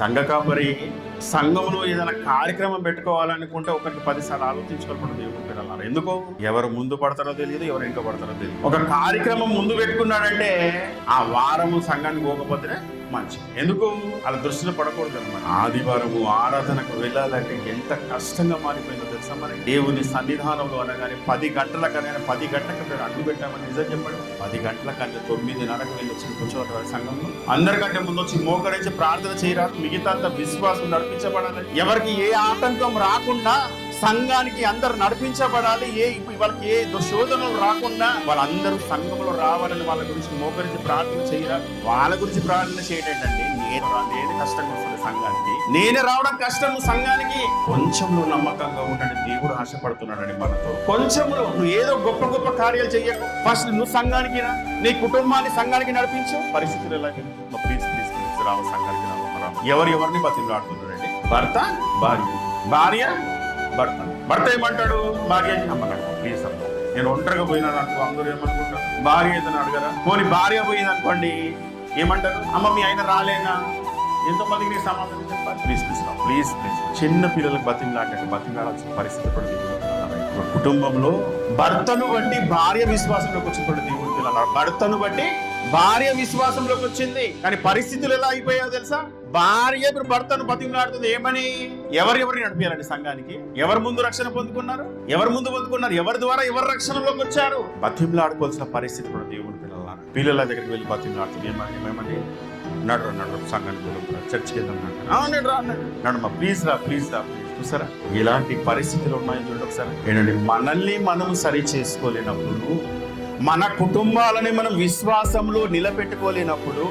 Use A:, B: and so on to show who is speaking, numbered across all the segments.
A: సంఘ కాపరి సంఘంలో ఏదైనా కార్యక్రమం పెట్టుకోవాలనుకుంటే ఒకరికి 10 సార్లు ఆలోచించుకోవాలి. దేవుడు పిల్లలు ఎందుకో ఎవరు ముందు పడతారో తెలియదు, ఎవరు వెనక పడతారో తెలియదు. ఒక కార్యక్రమం ముందు పెట్టుకున్నాడంటే ఆ వారము సంఘానికి పోకపోతే మంచిది. ఎందుకు అలా దృష్టిలో పడకూడదు అనమాట. ఆదివారము ఆరాధనకు వెళ్ళాలంటే ఎంత కష్టంగా మారిపోయిందో తెలుసా? మరి దేవుని సన్నిధానంలో అనగానే 10 గంటల కన్నా 10 గంటలకు మీరు అడ్డు పెట్టామని నిజం చెప్పండి. 10 గంటల కంటే 9:30 వెళ్ళి వచ్చి కూర్చోవాలి సంఘంలో. అందరికంటే ముందు వచ్చి మోకరించి ప్రార్థన చేయరాదు. మిగతా విశ్వాసం నడిపించబడాలి. ఎవరికి ఏ ఆటంకం రాకుండా సంఘానికి అందరు నడిపించబడాలి. వాళ్ళకి ఏ శోధనలు రాకుండా వాళ్ళందరూ సంఘంలో రావాలని వాళ్ళ గురించి మోకరించి ప్రార్థన చేయరాదు. వాళ్ళ గురించి ప్రార్థన చేయటండి. నేను కష్టంగా వస్తుంది సంఘానికి, నేనే రావడం కష్టం సంఘానికి. కొంచెంలో నమ్మకంగా ఉండండి. దేవుడు ఆశపడుతున్నాడని మనతో. కొంచెంలో నువ్వు ఏదో గొప్ప గొప్ప కార్యాలు చెయ్యకు. ఫస్ట్ నువ్వు సంఘానికి రా, నీ కుటుంబాన్ని సంఘానికి నడిపించు. పరిస్థితులు ఎలా ప్లీజ్ రావు సంఘానికి రావు. ఎవరిని బతిలాడుతున్నాడండి? భర్త భార్య, భార్య భర్త ఏమంటాడు? భార్య నమ్మకండి. ప్లీజ్ అమ్మ, నేను ఒంటరిగా పోయినాను అనుకో, అందరూ ఏమనుకుంటారు? భార్య ఏదైనా అడగరా? పోనీ భార్య పోయింది అనుకోండి, ఏమంటారు? అమ్మ మీ ఆయన రాలేనా? ఎంతోమందికి నీకు సమాధానం చెప్పాలి. ప్లీజ్ చిన్న పిల్లలకు బతిలాడాల్సిన పరిస్థితి పడి కుటుంబంలో భర్తను బట్టి భార్య విశ్వాసంలోకి వచ్చినప్పుడు దేవుడు పిల్లలు, భర్తను బట్టి భార్య విశ్వాసంలోకి వచ్చింది. కానీ పరిస్థితులు ఎలా అయిపోయాయో తెలుసా? భార్య భర్తను బతిమలాడుతుంది. ఏమని? ఎవరిని నడిపారండి సంఘానికి? ఎవరి ముందు రక్షణ పొందుకున్నారు? ఎవరి ద్వారా ఎవరు రక్షణలోకి వచ్చారు? బతిమలాడుకోవాల్సిన పరిస్థితి కూడా దేవుడు పిల్లల దగ్గరికి వెళ్ళి బతిమలాడుతుంది. ఏమని? నడు సంఘానికి చర్చికి వెళ్దాం, నడుమా ప్లీజ్ రా. చూసారా ఇలాంటి పరిస్థితులు ఉన్నాయని చూడండి ఒకసారి. ఏంటంటే మనల్ని మనం సరి చేసుకోలేనప్పుడు, మన కుటుంబాలని మనం విశ్వాసంలో నిలబెట్టుకోలేనప్పుడు,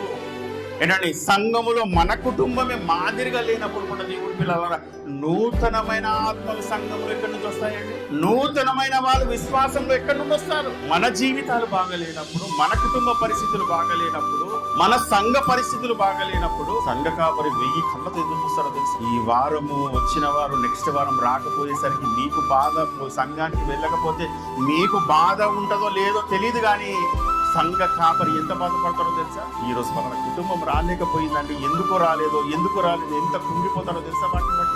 A: ఏంటంటే సంఘములో మన కుటుంబమే మాదిరిగా లేనప్పుడు కూడా దేవుడి పిల్లల నూతనమైన ఆత్మలు సంఘంలో ఎక్కడి నుంచి వస్తాయండి? నూతనమైన వాళ్ళు విశ్వాసంలో ఎక్కడి నుండి వస్తారు? మన జీవితాలు బాగలేనప్పుడు, మన కుటుంబ పరిస్థితులు బాగలేనప్పుడు, మన సంఘ పరిస్థితులు బాగలేనప్పుడు సంఘ కాపరి 1000 కళ్ళతో ఎదురు చూస్తారో తెలుసు. ఈ వారము వచ్చిన వారు నెక్స్ట్ వారం రాకపోయేసరికి మీకు బాధ, సంఘానికి వెళ్ళకపోతే మీకు బాధ ఉంటుందో లేదో తెలియదు, కానీ సంఘ కాపరి ఎంత బాధపడతారో తెలుసా? ఈ రోజు మన కుటుంబం రాలేకపోయిందండి, ఎందుకు రాలేదు ఎంత కుంగిపోతారో తెలుసా? వాటిని బట్టి